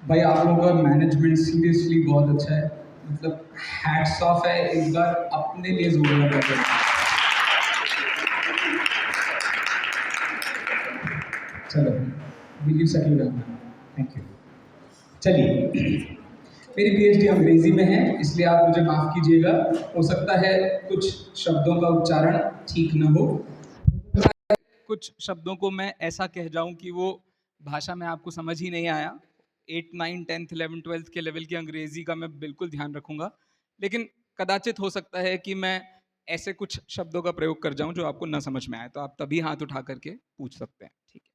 भाई आप लोगों का मैनेजमेंट सीरियसली बहुत अच्छा है, मतलब हैट्स ऑफ है। एक बार अपने लिए जोर लगा दो। चलो, will you settle down? Thank you. चलिए, मेरी पीएचडी अंग्रेजी में है, इसलिए आप मुझे माफ कीजिएगा। हो सकता है कुछ शब्दों का उच्चारण ठीक न हो, कुछ शब्दों को मैं ऐसा कह जाऊं कि वो भाषा में आपको समझ ही नहीं आया। 8, 9, 10th 11 12th के लेवल की अंग्रेजी का मैं बिल्कुल ध्यान रखूंगा, लेकिन कदाचित हो सकता है कि मैं ऐसे कुछ शब्दों का प्रयोग कर जाऊं जो आपको ना समझ में आए, तो आप तभी हाथ उठा करके पूछ सकते हैं। ठीक है,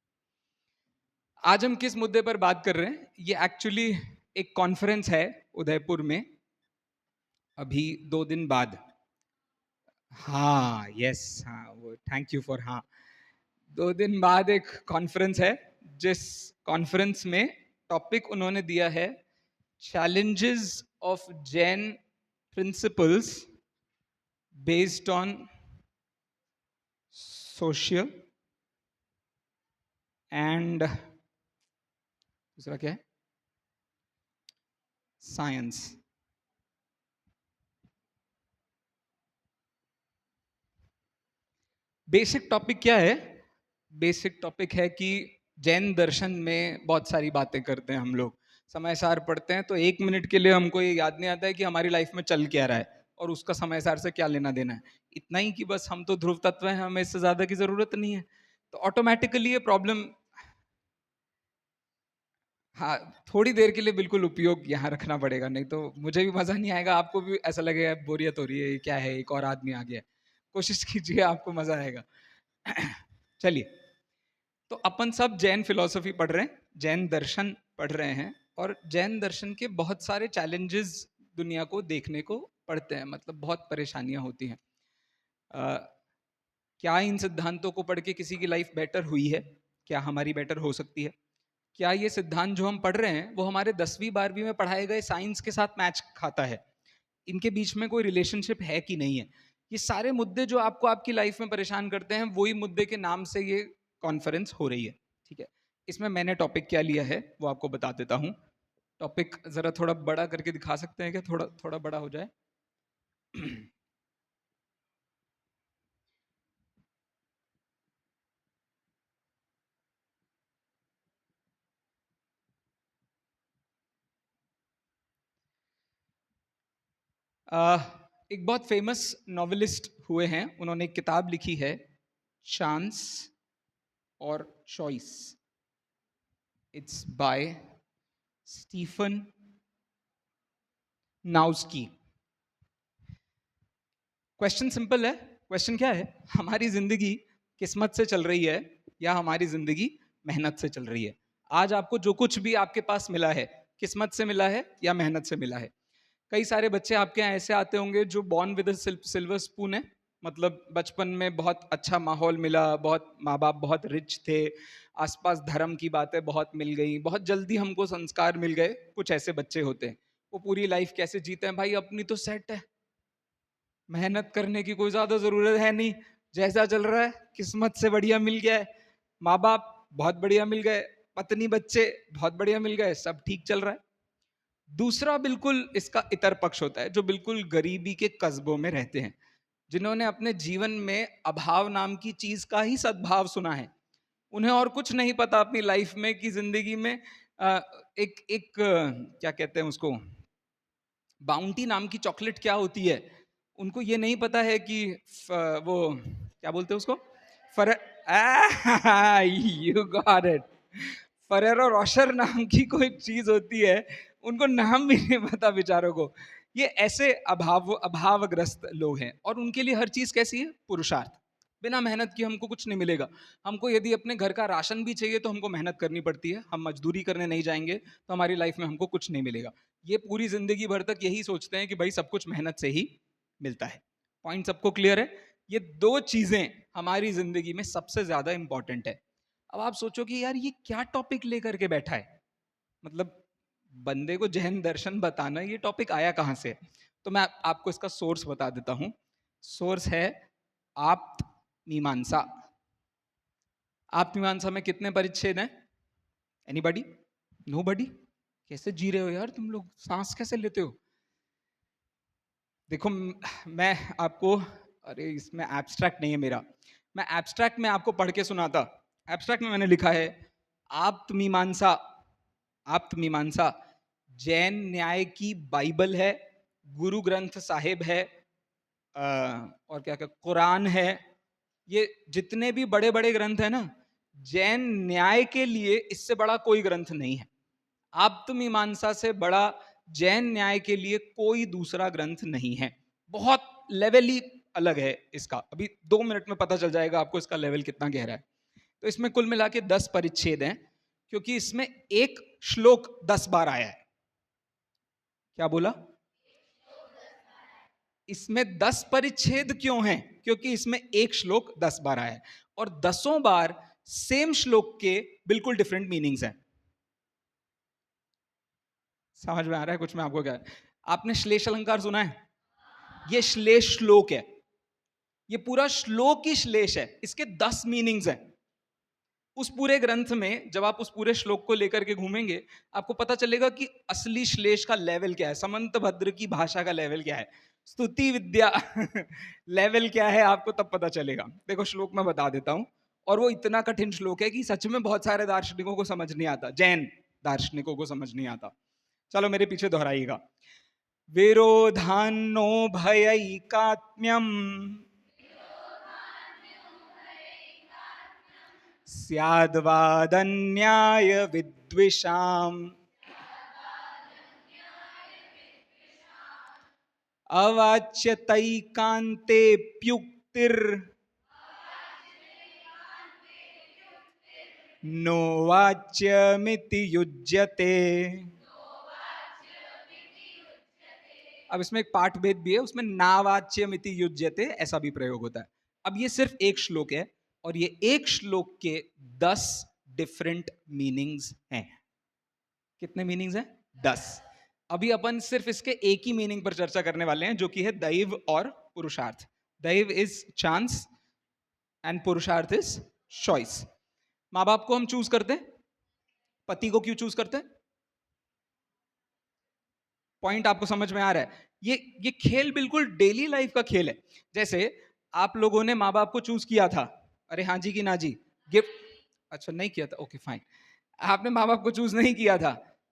आज हम किस मुद्दे पर बात कर रहे हैं? ये एक्चुअली एक कॉन्फ्रेंस है उदयपुर में, अभी 2 दिन बाद। हाँ, यस, हाँ, वो थैंक यू फॉर हाँ। 2 दिन बाद एक कॉन्फ्रेंस है, जिस कॉन्फ्रेंस में टॉपिक उन्होंने दिया है challenges of Jain principles based on social and दूसरा क्या है, साइंस। बेसिक टॉपिक क्या है? बेसिक टॉपिक है कि जैन दर्शन में बहुत सारी बातें करते हैं हम लोग, समय सार पढ़ते हैं, तो 1 मिनट के लिए हमको ये याद नहीं आता है कि हमारी लाइफ में चल क्या रहा है और उसका समय सार से क्या लेना देना है। इतना ही कि बस हम तो ध्रुव तत्व हैं, हमें इससे ज्यादा की जरूरत नहीं है, तो ऑटोमेटिकली ये प्रॉब्लम। हाँ, थोड़ी देर के लिए बिल्कुल उपयोग यहाँ रखना पड़ेगा, नहीं तो मुझे भी मजा नहीं आएगा, आपको भी ऐसा लगेगा बोरियत हो रही है, ये क्या है, एक और आदमी आ गया है। कोशिश कीजिए, आपको मजा आएगा। चलिए, तो अपन सब जैन फिलॉसफी पढ़ रहे हैं, जैन दर्शन पढ़ रहे हैं, और जैन दर्शन के बहुत सारे चैलेंजेस दुनिया को देखने को पड़ते हैं, मतलब बहुत परेशानियां होती हैं। क्या इन सिद्धांतों को पढ़ के किसी की लाइफ बेटर हुई है? क्या हमारी बेटर हो सकती है? क्या ये सिद्धांत जो हम पढ़ रहे हैं वो हमारे 10वीं 12वीं में पढ़ाए गए साइंस के साथ मैच खाता है? इनके बीच में कोई रिलेशनशिप है कि नहीं है? ये सारे मुद्दे जो आपको आपकी लाइफ में परेशान करते हैं, वही मुद्दे के नाम से ये कॉन्फ्रेंस हो रही है। ठीक है, इसमें मैंने टॉपिक क्या लिया है वो आपको बता देता हूँ। टॉपिक जरा थोड़ा बड़ा करके दिखा सकते हैं क्या? थोड़ा थोड़ा बड़ा हो जाए। एक बहुत फेमस नॉवेलिस्ट हुए हैं, उन्होंने एक किताब लिखी है, चांस और choice. It's by Stephen Nowski. Question simple है। क्वेश्चन क्या है? हमारी जिंदगी किस्मत से चल रही है या हमारी जिंदगी मेहनत से चल रही है? आज आपको जो कुछ भी आपके पास मिला है, किस्मत से मिला है या मेहनत से मिला है? कई सारे बच्चे आपके यहाँ ऐसे आते होंगे जो बॉर्न विद सिल्वर स्पून है, मतलब बचपन में बहुत अच्छा माहौल मिला, बहुत माँ बाप बहुत रिच थे, आसपास धर्म की बातें बहुत मिल गई, बहुत जल्दी हमको संस्कार मिल गए। कुछ ऐसे बच्चे होते हैं, वो पूरी लाइफ कैसे जीते हैं? भाई अपनी तो सेट है, मेहनत करने की कोई ज्यादा जरूरत है नहीं, जैसा चल रहा है किस्मत से बढ़िया मिल गया है, माँ बाप बहुत बढ़िया मिल गए, पत्नी बच्चे बहुत बढ़िया मिल गए, सब ठीक चल रहा है। दूसरा बिल्कुल इसका इतर पक्ष होता है, जो बिल्कुल गरीबी के कस्बों में रहते हैं, जिन्होंने अपने जीवन में अभाव नाम की चीज का ही सद्भाव सुना है। उन्हें और कुछ नहीं पता अपनी लाइफ में कि जिंदगी में एक एक क्या कहते हैं उसको, बाउंटी नाम की चॉकलेट क्या होती है। उनको ये नहीं पता है कि वो क्या बोलते हैं उसको, फर you got it, Ferrero Rocher नाम की कोई चीज होती है, उनको नाम भी नहीं पता बेचारों को। ये ऐसे अभावग्रस्त लोग हैं, और उनके लिए हर चीज कैसी है? पुरुषार्थ। बिना मेहनत की हमको कुछ नहीं मिलेगा। हमको यदि अपने घर का राशन भी चाहिए तो हमको मेहनत करनी पड़ती है, हम मजदूरी करने नहीं जाएंगे तो हमारी लाइफ में हमको कुछ नहीं मिलेगा। ये पूरी जिंदगी भर तक यही सोचते हैं कि भाई सब कुछ मेहनत से ही मिलता है। पॉइंट सबको क्लियर है? ये दो चीजें हमारी जिंदगी में सबसे ज्यादा इंपॉर्टेंट है। अब आप सोचो कि यार ये क्या टॉपिक लेकर के बैठा है, मतलब बंदे को जैन दर्शन बताना, ये टॉपिक आया कहां से? तो मैं आपको इसका सोर्स बता देता हूं। सोर्स है आप मीमांसा। आप मीमांसा में कितने परिच्छेद हैं? एनीबॉडी? नोबॉडी? कैसे जी रहे हो यार तुम लोग, सांस कैसे लेते हो? देखो मैं आपको, अरे इसमें एब्स्ट्रैक्ट नहीं है मेरा, मैं एब्स्ट्रैक्ट में आपको पढ़ के सुनाता। एब्स्ट्रैक्ट में मैंने लिखा है आप्तमीमांसा, आप्तमीमांसा जैन न्याय की बाइबल है, गुरु ग्रंथ साहिब है, और क्या क्या कुरान है। ये जितने भी बड़े बड़े ग्रंथ है ना, जैन न्याय के लिए इससे बड़ा कोई ग्रंथ नहीं है। आप्तमीमांसा से बड़ा जैन न्याय के लिए कोई दूसरा ग्रंथ नहीं है। बहुत लेवल ही अलग है इसका, अभी 2 मिनट में पता चल जाएगा आपको इसका लेवल कितना गहरा है। तो इसमें कुल मिला के 10 परिच्छेद हैं, क्योंकि इसमें एक श्लोक 10 बार आया है। क्या बोला? इसमें 10 परिच्छेद क्यों हैं? क्योंकि इसमें एक श्लोक 10 बार आया है, और 10 बार सेम श्लोक के बिल्कुल डिफरेंट मीनिंग्स हैं। समझ में आ रहा है कुछ? में आपको क्या है? आपने श्लेष अलंकार सुना है? ये श्लेष श्लोक है, ये पूरा श्लोक ही श्लेष है, इसके 10 मीनिंग्स हैं। उस पूरे ग्रंथ में जब आप उस पूरे श्लोक को लेकर के घूमेंगे, आपको पता चलेगा कि असली श्लेष का लेवल क्या है, समंत भद्र की भाषा का लेवल क्या है, स्तुति विद्या लेवल क्या है, आपको तब पता चलेगा। देखो श्लोक मैं बता देता हूं, और वो इतना कठिन श्लोक है कि सच में बहुत सारे दार्शनिकों को समझ नहीं आता, जैन दार्शनिकों को समझ नहीं आता। चलो मेरे पीछे दोहराइएगा। विरोधान्नो भयैकात्म्यम स्याद्वादन्याय विद्विषाम् अवाच्यतैकान्तेऽप्युक्तिर् नो वाच्यमिति युज्यते। अब इसमें एक पाठ भेद भी है, उसमें नावाच्यमिति युज्यते ऐसा भी प्रयोग होता है। अब ये सिर्फ एक श्लोक है, और ये एक श्लोक के 10 डिफरेंट मीनिंग्स हैं। कितने मीनिंग्स हैं? 10। अभी अपन सिर्फ इसके एक ही मीनिंग पर चर्चा करने वाले हैं, जो कि है दैव और पुरुषार्थ। दैव इज चांस एंड पुरुषार्थ इज चॉइस। माँ बाप को हम चूज करते हैं, पति को क्यों चूज करते हैं? पॉइंट आपको समझ में आ रहा है? ये खेल बिल्कुल डेली लाइफ का खेल है। जैसे आप लोगों ने माँ बाप को चूज किया था, अरे हाँ जी कि ना जी, गिफ्ट, अच्छा नहीं किया था, ओके फाइन। आपने माँ बाप को चूज नहीं किया था,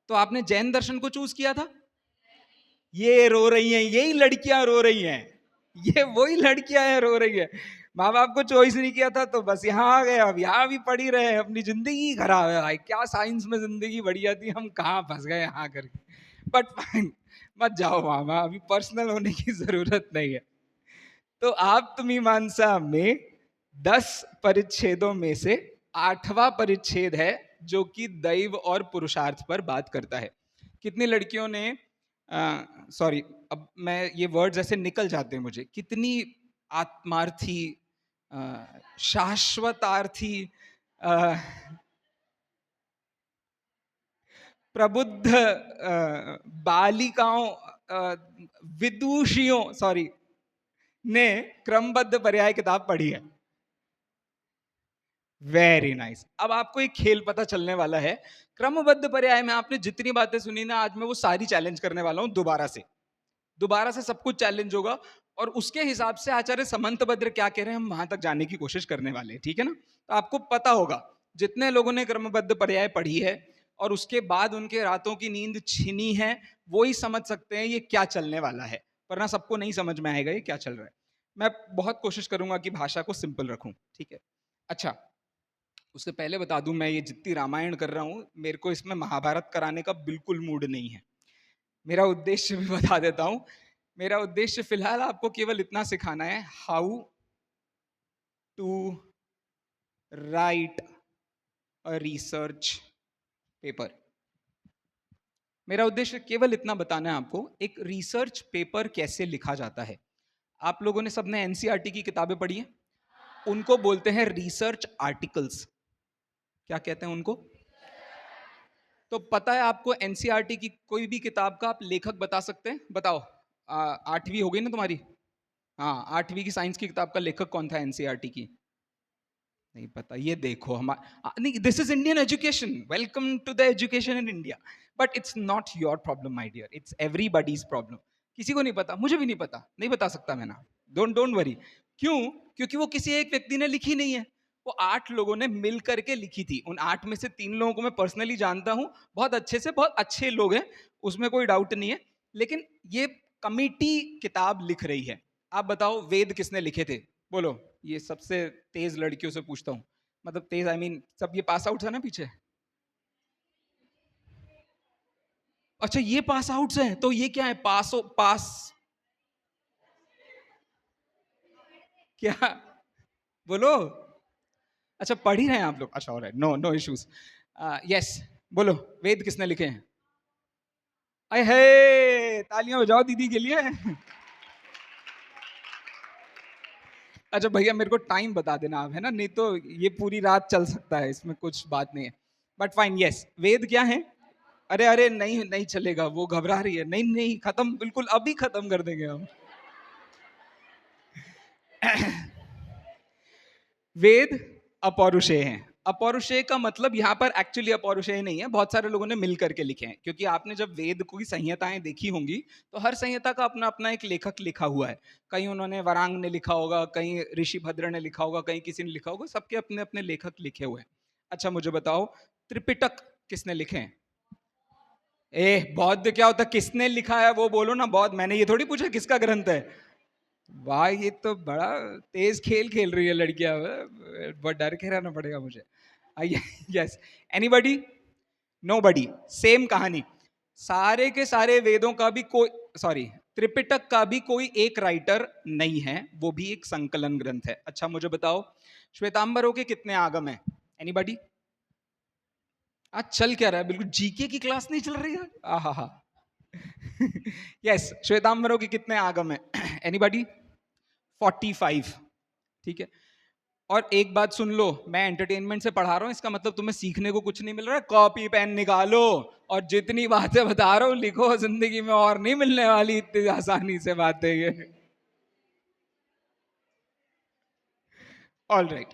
तो आपने जैन दर्शन को चूज किया था? ये रो रही हैं, यही लड़कियां रो रही हैं, ये वही लड़कियां हैं रो रही है। माँ बाप को चॉइस नहीं किया था तो बस यहाँ आ गए, अब यहाँ भी पढ़ी रहे, अपनी जिंदगी खराब है भाई। क्या साइंस में जिंदगी बढ़िया थी, हम कहाँ फंस गए यहाँ करके। बट फाइन, मत जाओ मामा, अभी पर्सनल होने की जरूरत नहीं है। तो आप मीमांसा में 10 परिच्छेदों में से 8वां परिच्छेद है, जो कि दैव और पुरुषार्थ पर बात करता है। कितनी लड़कियों ने, सॉरी अब मैं ये वर्ड्स ऐसे निकल जाते हैं मुझे, कितनी आत्मार्थी, शाश्वतार्थी, अ, प्रबुद्ध बालिकाओं, विदुषियों सॉरी, ने क्रमबद्ध पर्याय किताब पढ़ी है। Very nice. अब आपको एक खेल पता चलने वाला है। क्रमबद्ध पर्याय में आपने जितनी बातें सुनी ना, आज मैं वो सारी चैलेंज करने वाला हूं दोबारा से सब कुछ चैलेंज होगा, और उसके हिसाब से आचार्य समंतभद्र क्या कह रहे हैं हम वहां तक जाने की कोशिश करने वाले हैं, ठीक है ना? तो आपको पता होगा, जितने लोगों ने क्रमबद्ध पर्याय पढ़ी है और उसके बाद उनके रातों की नींद छीनी है, वो ही समझ सकते हैं ये क्या चलने वाला है, वरना सबको नहीं समझ में आएगा ये क्या चल रहा है। मैं बहुत कोशिश करूंगा कि भाषा को सिंपल रखूं, ठीक है? अच्छा, उससे पहले बता दूं, मैं ये जितनी रामायण कर रहा हूं, मेरे को इसमें महाभारत कराने का बिल्कुल मूड नहीं है। मेरा उद्देश्य भी बता देता हूं। मेरा उद्देश्य फिलहाल आपको केवल इतना सिखाना है, how to write a research paper. मेरा उद्देश्य केवल इतना बताना है आपको, एक रिसर्च पेपर कैसे लिखा जाता है। आप लोगों ने सबने एनसीईआरटी की किताबें पढ़ी हैं, उनको बोलते हैं रिसर्च आर्टिकल्स। क्या कहते हैं उनको? तो पता है आपको एनसीईआरटी की कोई भी किताब का आप लेखक बता सकते हैं? बताओ। 8वीं हो गई ना तुम्हारी? हाँ, 8वीं की साइंस की किताब का लेखक कौन था एनसीईआरटी की? नहीं पता, ये देखो हमारा नहीं, this is Indian education, welcome to the education in India, but it's not your problem my dear, it's everybody's problem. किसी को नहीं पता, मुझे भी नहीं पता, नहीं बता सकता मैं ना, डोंट डोंट वरी। क्यों? क्योंकि वो किसी एक व्यक्ति ने लिखी नहीं है, वो 8 लोगों ने मिल करके लिखी थी। उन 8 में से 3 लोगों को मैं पर्सनली जानता हूँ, बहुत अच्छे से, बहुत अच्छे लोग हैं, उसमें कोई डाउट नहीं है। लेकिन ये कमिटी किताब लिख रही है। आप बताओ वेद किसने लिखे थे? बोलो। ये सबसे तेज लड़कियों से पूछता हूँ, मतलब तेज आई मीन सब ये पास आउट है ना पीछे? अच्छा ये पास आउट्स हैं, तो ये क्या है? पास क्या? बोलो। अच्छा पढ़ ही रहे हैं आप लोग, अच्छा alright, no no issues. Yes, बोलो। वेद किसने लिखे हैं? अरे हे, तालियां बजाओ दीदी के लिए। अच्छा भैया मेरे को टाइम बता देना आप, है ना, नहीं तो ये पूरी रात चल सकता है, इसमें कुछ बात नहीं है। बट फाइन, यस, वेद क्या है? अरे अरे नहीं नहीं चलेगा, वो घबरा रही है, नहीं नहीं खत्म, बिल्कुल अभी खत्म कर देंगे हम। वेद अपौरुषेय हैं। अपौरुषेय का मतलब यहाँ पर एक्चुअली अपौरुषेय नहीं है, बहुत सारे लोगों ने मिल करके लिखे हैं, क्योंकि आपने जब वेद की संहिताएं देखी होंगी तो हर संहिता का अपना अपना एक लेखक लिखा हुआ है। कहीं उन्होंने वरांग ने लिखा होगा, कहीं ऋषि भद्र ने लिखा होगा, कहीं किसी ने लिखा होगा, सबके अपने अपने लेखक लिखे हुए हैं। अच्छा मुझे बताओ, त्रिपिटक किसने लिखे हैं? ए बौद्ध क्या होता है, किसने लिखा है वो बोलो ना, बौद्ध, मैंने ये थोड़ी पूछा किसका ग्रंथ है। वाह ये तो बड़ा तेज खेल खेल रही है लड़कियां, बहुत डर के रहना पड़ेगा मुझे। Yes, anybody? नोबडी। सेम कहानी, सारे के सारे वेदों का भी कोई, सॉरी, त्रिपिटक का भी कोई एक राइटर नहीं है, वो भी एक संकलन ग्रंथ है। अच्छा मुझे बताओ, श्वेतांबरों के कितने आगम हैं? एनीबॉडी? आज चल क्या रहा है, बिल्कुल जीके की क्लास नहीं चल रही है? आहा हा। यस, श्वेतांबरों के कितने आगम है? एनीबॉडी? 45। ठीक है। और एक बात सुन लो, मैं एंटरटेनमेंट से पढ़ा रहा हूं, इसका मतलब तुम्हें सीखने को कुछ नहीं मिल रहा है। कॉपी पेन निकालो और जितनी बातें बता रहा हूं लिखो, जिंदगी में और नहीं मिलने वाली इतनी आसानी से बातें ये। All right.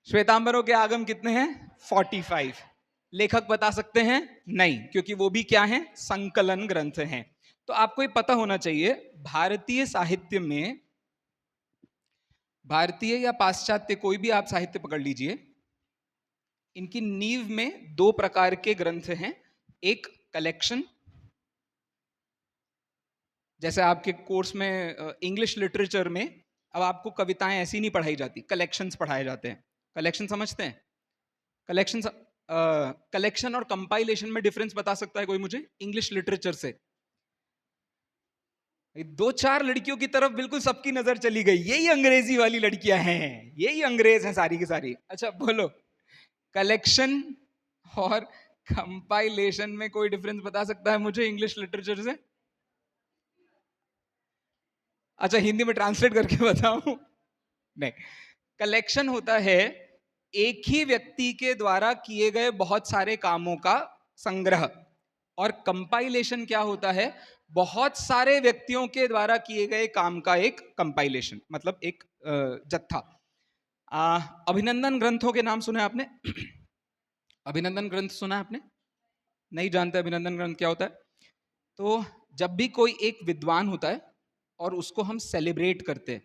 श्वेतांबरों के आगम कितने हैं? 45। लेखक बता सकते हैं? नहीं, क्योंकि वो भी क्या है? संकलन ग्रंथ हैं। तो आपको ये पता होना चाहिए, भारतीय साहित्य में, भारतीय या पाश्चात्य कोई भी आप साहित्य पकड़ लीजिए, इनकी नींव में 2 प्रकार के ग्रंथ हैं। एक कलेक्शन, जैसे आपके कोर्स में इंग्लिश लिटरेचर में अब आपको कविताएं ऐसी नहीं पढ़ाई जाती, कलेक्शंस पढ़ाए जाते हैं। कलेक्शन समझते हैं? कलेक्शन, कलेक्शन और कंपाइलेशन में डिफरेंस बता सकता है कोई मुझे इंग्लिश लिटरेचर से? 2-4 लड़कियों की तरफ बिल्कुल सबकी नजर चली गई, यही अंग्रेजी वाली लड़कियां हैं, यही अंग्रेज हैं सारी की सारी। अच्छा बोलो, कलेक्शन और कंपाइलेशन में कोई डिफरेंस बता सकता है मुझे इंग्लिश लिटरेचर से? अच्छा हिंदी में ट्रांसलेट करके बताऊं? नहीं, कलेक्शन होता है एक ही व्यक्ति के द्वारा किए गए बहुत सारे कामों का संग्रह, और कंपाइलेशन क्या होता है? बहुत सारे व्यक्तियों के द्वारा किए गए काम का एक कंपाइलेशन, मतलब एक जत्था। अभिनंदन ग्रंथों के नाम सुने आपने? अभिनंदन ग्रंथ सुना है आपने? नहीं जानते अभिनंदन ग्रंथ क्या होता है? तो जब भी कोई एक विद्वान होता है और उसको हम सेलिब्रेट करते हैं,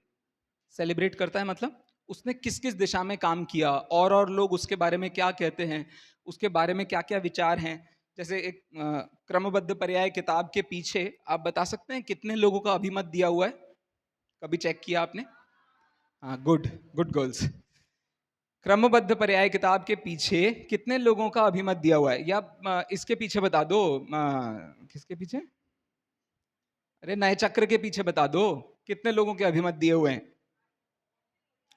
सेलिब्रेट करता है मतलब उसने किस किस दिशा में काम किया, और लोग उसके बारे में क्या कहते हैं, उसके बारे में क्या क्या विचार हैं। जैसे एक क्रमबद्ध पर्याय किताब के पीछे आप बता सकते हैं कितने लोगों का अभिमत दिया हुआ है? कभी चेक किया आपने? हाँ गुड, गुड गर्ल्स। क्रमबद्ध पर्याय किताब के पीछे कितने लोगों का अभिमत दिया हुआ है? या इसके पीछे बता दो, किसके पीछे? अरे नए चक्र के पीछे बता दो, कितने लोगों के अभिमत दिए हुए हैं?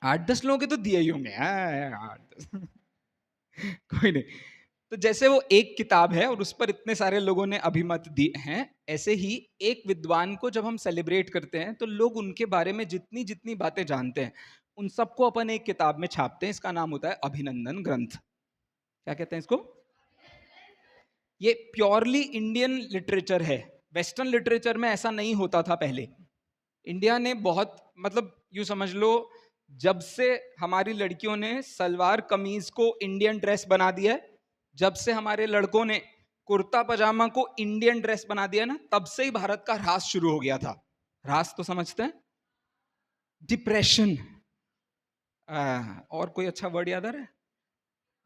8-10 लोगों के तो दिए ही होंगे, हाँ, 8-10। कोई नहीं। तो जैसे वो एक किताब है और उस पर इतने सारे लोगों ने अभिमत दिए हैं, ऐसे ही एक विद्वान को जब हम सेलिब्रेट करते हैं तो लोग उनके बारे में जितनी जितनी बातें जानते हैं उन सबको अपन एक किताब में छापते हैं। इसका नाम होता है अभिनंदन ग्रंथ। क्या कहते हैं इसको? ये प्योरली इंडियन लिटरेचर है। वेस्टर्न लिटरेचर में ऐसा नहीं होता था पहले। इंडिया ने बहुत, मतलब यूं समझ लो, जब से हमारी लड़कियों ने सलवार कमीज को इंडियन ड्रेस बना दिया है, जब से हमारे लड़कों ने कुर्ता पजामा को इंडियन ड्रेस बना दिया ना, तब से ही भारत का ह्रास शुरू हो गया था। ह्रास तो समझते हैं, डिप्रेशन, और कोई अच्छा वर्ड याद आ रहा है,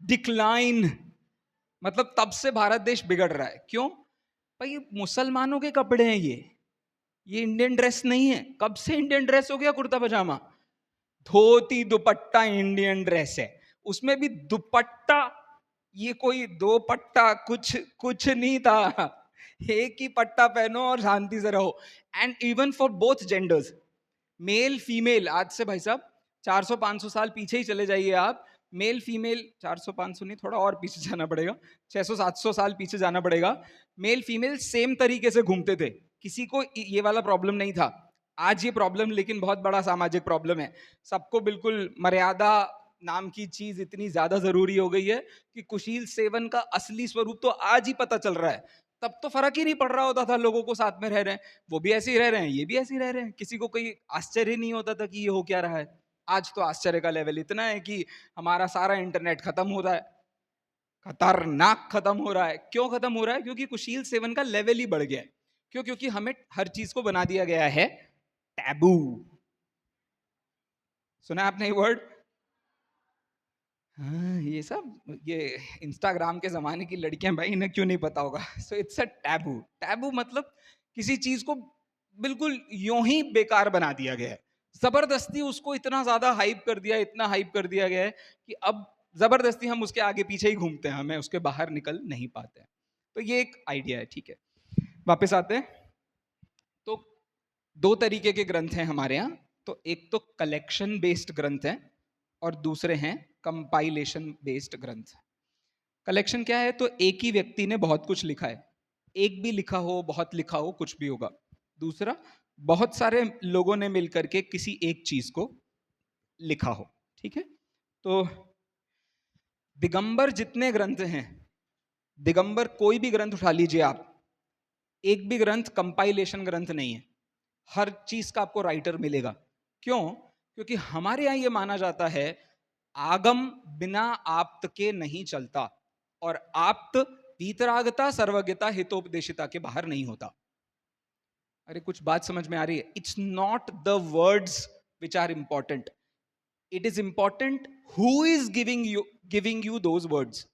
डिक्लाइन। मतलब तब से भारत देश बिगड़ रहा है। क्यों भाई? ये मुसलमानों के कपड़े हैं, ये इंडियन ड्रेस नहीं है। कब से इंडियन ड्रेस हो गया कुर्ता पजामा? धोती दुपट्टा इंडियन ड्रेस है, उसमें भी दुपट्टा, ये कोई दो पट्टा कुछ कुछ नहीं था। एक ही पट्टा पहनो और शांति से रहो। And even for both genders, male female, आज से भाई साहब 400-500 साल पीछे ही चले जाइए आप, मेल फीमेल, 400-500 नहीं, थोड़ा और पीछे जाना पड़ेगा, 600-700 साल पीछे जाना पड़ेगा। मेल फीमेल सेम तरीके से घूमते थे, किसी को ये वाला प्रॉब्लम नहीं था। आज ये प्रॉब्लम लेकिन बहुत बड़ा सामाजिक प्रॉब्लम है। सबको बिल्कुल मर्यादा नाम की चीज इतनी ज्यादा जरूरी हो गई है कि कुशील सेवन का असली स्वरूप तो आज ही पता चल रहा है। तब तो फर्क ही नहीं पड़ रहा होता था, लोगों को साथ में रह रहे हैं, वो भी ऐसे ही रह रहे हैं, ये भी ऐसे ही रह रहे हैं, किसी को कोई आश्चर्य नहीं होता था कि ये हो क्या रहा है। आज तो आश्चर्य का लेवल इतना है कि हमारा सारा इंटरनेट खत्म हो रहा है, खतरनाक खत्म हो रहा है। क्यों खत्म हो रहा है? क्योंकि कुशील सेवन का लेवल ही बढ़ गया है। क्यों? क्योंकि हमें हर चीज को बना दिया गया है टैबू। सुना आपने ये वर्ड? हाँ, ये सब ये इंस्टाग्राम के जमाने की लड़कियां भाई, इन्हें क्यों नहीं पता होगा। So it's a taboo. Taboo मतलब किसी चीज को बिल्कुल यूं ही बेकार बना दिया गया है, जबरदस्ती उसको इतना ज्यादा हाइप कर दिया, इतना हाइप कर दिया गया है कि अब जबरदस्ती हम उसके आगे पीछे ही घूमते हैं, हमें उसके बाहर निकल नहीं पाते हैं। तो ये एक आइडिया है, ठीक है। वापस आते हैं। तो दो तरीके के ग्रंथ हैं हमारे यहाँ। तो एक तो कलेक्शन बेस्ड ग्रंथ है और दूसरे हैं कंपाइलेशन बेस्ड ग्रंथ। कलेक्शन क्या है? तो एक ही व्यक्ति ने बहुत कुछ लिखा है, एक भी लिखा हो, बहुत लिखा हो, कुछ भी होगा। दूसरा, बहुत सारे लोगों ने मिलकर के किसी एक चीज को लिखा हो, ठीक है। तो दिगंबर जितने ग्रंथ हैं, दिगंबर कोई भी ग्रंथ उठा लीजिए आप, एक भी ग्रंथ कंपाइलेशन ग्रंथ नहीं है। हर चीज का आपको राइटर मिलेगा। क्यों? क्योंकि हमारे यहां यह माना जाता है आगम बिना आप्त के नहीं चलता, और आप्त वीतरागता सर्वज्ञता हितोपदेशिता के बाहर नहीं होता। अरे कुछ बात समझ में आ रही है? It's not the words which are important, it is important who is giving you those words.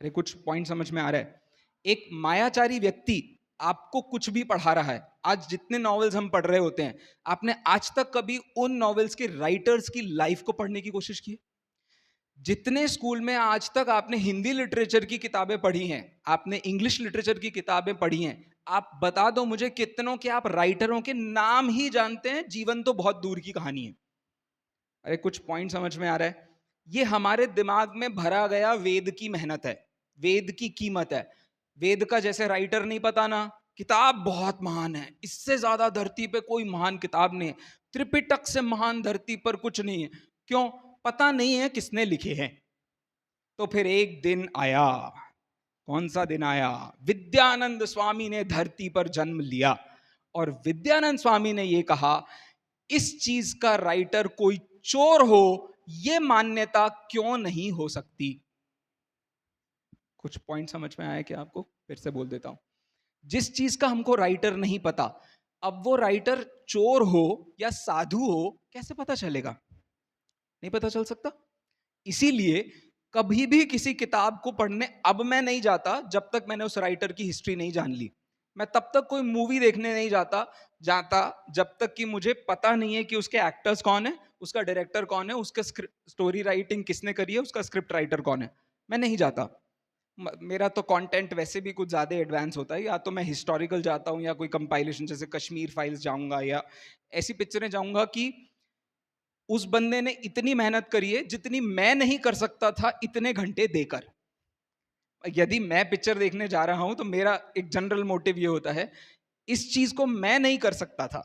अरे कुछ पॉइंट समझ में आ रहा है? एक मायाचारी व्यक्ति आपको कुछ भी पढ़ा रहा है। आज जितने नॉवेल्स हम पढ़ रहे होते हैं, आपने आज तक कभी उन नॉवेल्स के राइटर्स की लाइफ को पढ़ने की कोशिश की? जितने स्कूल में आज तक आपने हिंदी लिटरेचर की किताबें पढ़ी हैं, आपने इंग्लिश लिटरेचर की किताबें पढ़ी हैं, आप बता दो मुझे कितनों के आप राइटरों के नाम ही जानते हैं? जीवन तो बहुत दूर की कहानी है। अरे कुछ पॉइंट समझ में आ रहा है? ये हमारे दिमाग में भरा गया वेद की मेहनत है, वेद की कीमत है। वेद का जैसे राइटर नहीं पता ना, किताब बहुत महान है, इससे ज्यादा धरती पे कोई महान किताब नहीं है, त्रिपिटक से महान धरती पर कुछ नहीं है। क्यों? पता नहीं है किसने लिखे हैं। तो फिर एक दिन आया, कौन सा दिन आया? विद्यानंद स्वामी ने धरती पर जन्म लिया, और विद्यानंद स्वामी ने यह कहा इस चीज का राइटर कोई चोर हो, यह मान्यता क्यों नहीं हो सकती? कुछ पॉइंट समझ में आया क्या आपको? फिर से बोल देता हूं। जिस चीज का हमको राइटर नहीं पता, अब वो राइटर चोर हो या साधु हो, कैसे पता चलेगा? नहीं पता चल सकता। इसीलिए कभी भी किसी किताब को पढ़ने अब मैं नहीं जाता जब तक मैंने उस राइटर की हिस्ट्री नहीं जान ली। मैं तब तक कोई मूवी देखने नहीं जाता जब तक कि मुझे पता नहीं है कि उसके एक्टर्स कौन है, उसका डायरेक्टर कौन है, उसका स्टोरी राइटिंग किसने करी है, उसका स्क्रिप्ट राइटर कौन है। मैं नहीं जाता। मेरा तो कंटेंट वैसे भी कुछ ज़्यादा एडवांस होता है, या तो मैं हिस्टोरिकल जाता हूँ, या कोई कंपाइलेशन जैसे कश्मीर फाइल्स जाऊंगा, या ऐसी पिक्चरें जाऊंगा कि उस बंदे ने इतनी मेहनत करी है जितनी मैं नहीं कर सकता था इतने घंटे देकर। यदि मैं पिक्चर देखने जा रहा हूं तो मेरा एक जनरल मोटिव ये होता है, इस चीज को मैं नहीं कर सकता था,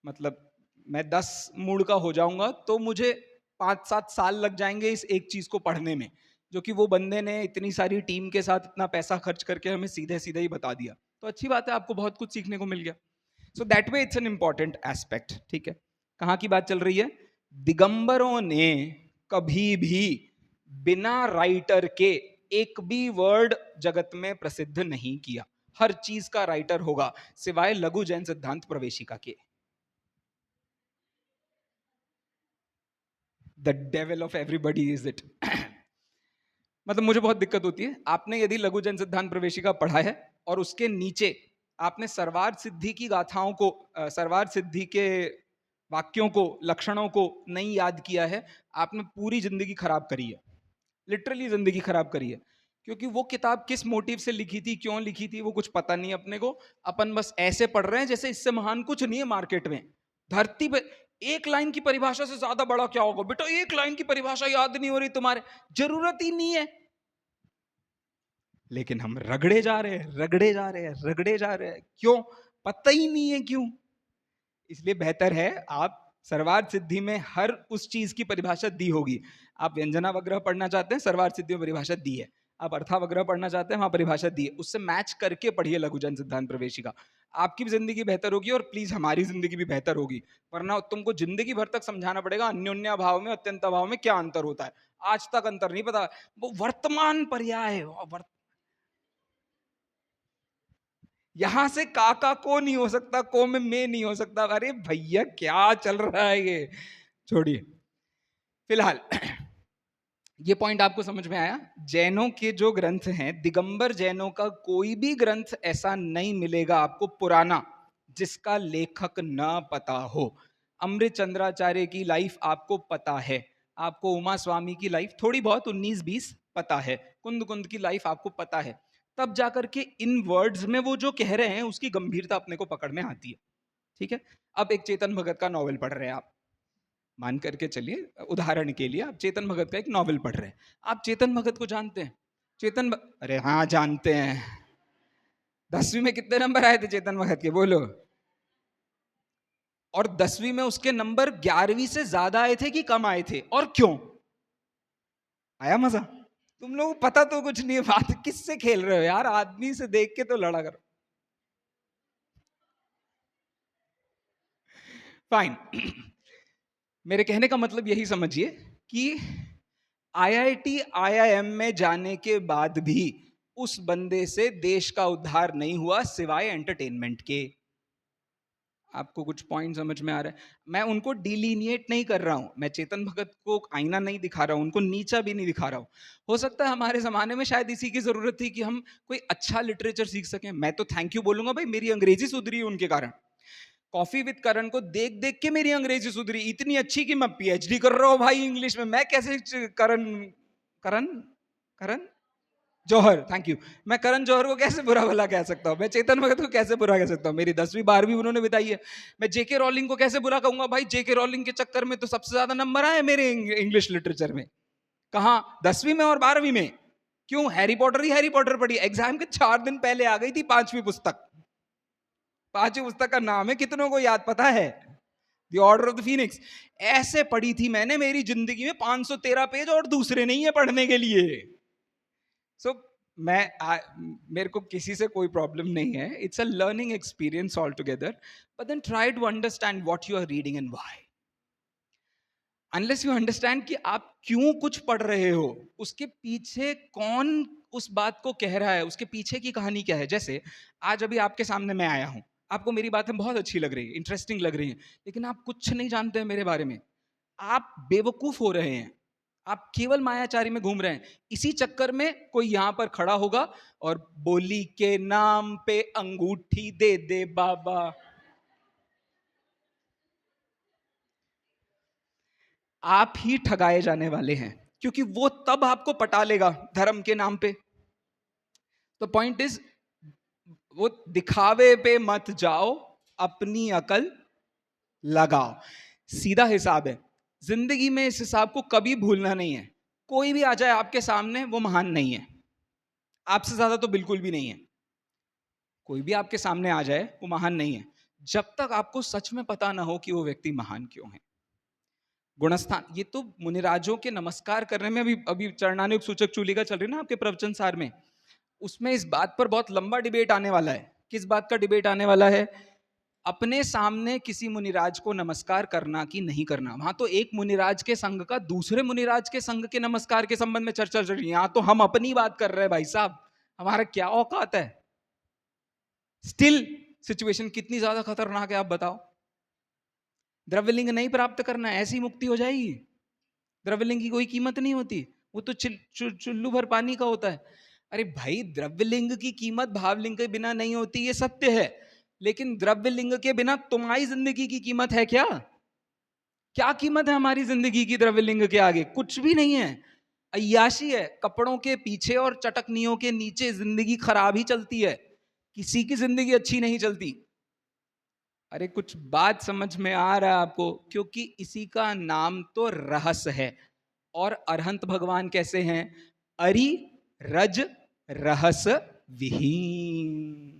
मतलब मैं 10 मूड का हो जाऊंगा तो मुझे 5-7 साल लग जाएंगे इस एक चीज को पढ़ने में, जो कि वो बंदे ने इतनी सारी टीम के साथ इतना पैसा खर्च करके हमें सीधे सीधे ही बता दिया। तो अच्छी बात है, आपको बहुत कुछ सीखने को मिल गया। So that way it's an important aspect, ठीक है। कहां की बात चल रही है? दिगंबरों ने कभी भी बिना राइटर के एक भी वर्ड जगत में प्रसिद्ध नहीं किया। हर चीज का राइटर होगा सिवाय लघु जैन सिद्धांत प्रवेशिका के। The devil of everybody is it. मतलब मुझे बहुत दिक्कत होती है, आपने यदि लघु जन सिद्धांत प्रवेशिका पढ़ा है और उसके नीचे आपने सर्वार्थ सिद्धि की गाथाओं को, सर्वार्थ सिद्धि के वाक्यों को, लक्षणों को नहीं याद किया है, आपने पूरी जिंदगी खराब करी है, लिटरली जिंदगी खराब करी है। क्योंकि वो किताब किस मोटिव से लिखी थी, क्यों लिखी थी, वो कुछ पता नहीं अपने को। अपन बस ऐसे पढ़ रहे हैं जैसे इससे महान कुछ नहीं है मार्केट में। धरती पे एक लाइन की परिभाषा से ज्यादा बड़ा क्या होगा बेटा? एक लाइन की परिभाषा याद नहीं हो रही तुम्हारे, जरूरत ही नहीं है। लेकिन हम रगड़े जा रहे हैं, रगड़े जा रहे हैं, रगड़े जा रहे हैं। क्यों? पता ही नहीं है क्यों। इसलिए बेहतर है आप सर्वार्थ सिद्धि में हर उस चीज की परिभाषा दी होगी। आप व्यंजनावग्रह पढ़ना चाहते हैं, सर्वार्थ सिद्धि में परिभाषा दी है। आप अर्थावग्रह पढ़ना चाहते हैं, वहां परिभाषा दी है। उससे मैच करके पढ़िए लघुजन सिद्धांत प्रवेशिका। आपकी भी जिंदगी बेहतर होगी और प्लीज हमारी जिंदगी भी बेहतर होगी। वरना तुमको जिंदगी भर तक समझाना पड़ेगा अन्योन्या भाव में, अत्यंत भाव में क्या अंतर होता है। आज तक अंतर नहीं पता। वो वर्तमान पर्याय, यहां से काका को नहीं हो सकता, को में नहीं हो सकता। अरे भैया क्या चल रहा है ये, छोड़िए। फिलहाल ये पॉइंट आपको समझ में आया? जैनों के जो ग्रंथ हैं, दिगंबर जैनों का कोई भी ग्रंथ ऐसा नहीं मिलेगा आपको पुराना जिसका लेखक न पता हो। अमृत चंद्राचार्य की लाइफ आपको पता है, आपको उमा स्वामी की लाइफ थोड़ी बहुत 19-20 पता है, कुंद कुंद की लाइफ आपको पता है। तब जाकर के इन वर्ड्स में वो जो कह रहे हैं उसकी गंभीरता अपने को पकड़ में आती है। ठीक है? अब एक चेतन भगत का नॉवेल पढ़ रहे हैं आप, मान करके चलिए, उदाहरण के लिए आप चेतन भगत का एक नॉवेल पढ़ रहे हैं। आप चेतन भगत को जानते हैं? अरे हाँ जानते हैं। 10वीं में कितने नंबर आए थे चेतन भगत के, बोलो? और 10वीं में उसके नंबर 11वीं से ज्यादा आए थे कि कम आए थे, और क्यों? आया मजा? तुम लोग पता तो कुछ नहीं है, बात किससे खेल रहे हो यार? आदमी से देख के तो लड़ा करो। फाइन। मेरे कहने का मतलब यही समझिए कि आईआईटी आईआईएम में जाने के बाद भी उस बंदे से देश का उद्धार नहीं हुआ सिवाय एंटरटेनमेंट के। आपको कुछ पॉइंट समझ में आ रहा है? मैं उनको डिलीनिएट नहीं कर रहा हूं, मैं चेतन भगत को आईना नहीं दिखा रहा हूं, उनको नीचा भी नहीं दिखा रहा हूं। हो सकता है हमारे जमाने में शायद इसी की जरूरत थी कि हम कोई अच्छा लिटरेचर सीख सकें। मैं तो थैंक यू बोलूंगा भाई, मेरी अंग्रेजी सुधरी उनके कारण। कॉफी विद करण को देख देख के मेरी अंग्रेजी सुधरी, इतनी अच्छी कि मैं पीएचडी कर रहा हूं भाई इंग्लिश में। मैं कैसे करण करण करण जौहर, थैंक यू, मैं करण जौहर को कैसे बुरा भला कह सकता हूं? मैं चेतन भगत को कैसे बुरा कह सकता हूं? मेरी 10वीं 12वीं उन्होंने बिताई है। मैं जेके रॉलिंग को कैसे बुरा कहूंगा? भाई जेके रॉलिंग के चक्कर में तो सबसे ज्यादा नंबर आए मेरे इंग्लिश लिटरेचर में। कहा? 10वीं में और 12वीं में। क्यों? हैरी पॉटर ही हैरी पॉटर पढ़ी। एग्जाम के 4 दिन पहले आ गई थी 5वीं पुस्तक। 5वीं पुस्तक का नाम है, कितनों को याद पता है? The order of the Phoenix. ऐसे पढ़ी थी मैंने, मेरी जिंदगी में 513 पेज और दूसरे नहीं है पढ़ने के लिए। सो मेरे को किसी से कोई प्रॉब्लम नहीं है, it's a learning experience all together, but then try to understand what you are reading and why. Unless you understand कि आप क्यों कुछ पढ़ रहे हो, उसके पीछे कौन उस बात को कह रहा है, उसके पीछे की कहानी क्या है। जैसे आज अभी आपके सामने मैं आया हूं, आपको मेरी बातें बहुत अच्छी लग रही है, इंटरेस्टिंग लग रही है, लेकिन आप कुछ नहीं जानते हैं मेरे बारे में। आप बेवकूफ हो रहे हैं, आप केवल मायाचारी में घूम रहे हैं। इसी चक्कर में कोई यहां पर खड़ा होगा और बोली के नाम पे अंगूठी दे दे बाबा। आप ही ठगाए जाने वाले हैं, क्योंकि वो तब आपको पटा लेगा धर्म के नाम पे। तो पॉइंट इज, वो दिखावे पे मत जाओ, अपनी अकल लगाओ। सीधा हिसाब है जिंदगी में, इस हिसाब को कभी भूलना नहीं है। कोई भी आ जाए आपके सामने, वो महान नहीं है, आपसे ज्यादा तो बिल्कुल भी नहीं है। कोई भी आपके सामने आ जाए वो महान नहीं है, जब तक आपको सच में पता ना हो कि वो व्यक्ति महान क्यों है। गुणस्थान, ये तो मुनिराजों के नमस्कार करने में, अभी अभी चरणानुग सूचक चूलिका चल रही ना आपके प्रवचन सार में, उसमें इस बात पर बहुत लंबा डिबेट आने वाला है। किस बात का डिबेट आने वाला है? अपने सामने किसी मुनिराज को नमस्कार करना कि नहीं करना, वहां तो एक मुनिराज के संघ का दूसरे मुनिराज के संघ के नमस्कार के संबंध में चर्चा चल रही है। यहां तो हम अपनी बात कर रहे हैं भाई साहब, हमारा क्या औकात है। स्टिल सिचुएशन कितनी ज्यादा खतरनाक है आप बताओ। द्रव्यलिंग नहीं प्राप्त करना, ऐसी मुक्ति हो जाएगी। द्रव्यलिंग की कोई कीमत नहीं होती, वो तो चुल्लू भर पानी का होता है। अरे भाई, द्रव्यलिंग की कीमत भावलिंग के बिना नहीं होती, ये सत्य है। लेकिन द्रव्यलिंग के बिना तुम्हारी जिंदगी की कीमत है क्या? क्या कीमत है हमारी जिंदगी की द्रव्यलिंग के आगे? कुछ भी नहीं है। अय्याशी है। कपड़ों के पीछे और चटकनियों के नीचे जिंदगी खराब ही चलती है, किसी की जिंदगी अच्छी नहीं चलती। अरे कुछ बात समझ में आ रहा है आपको? क्योंकि इसी का नाम तो रहस्य है। और अरहंत भगवान कैसे हैं? अरि रज रहस्य विहीन।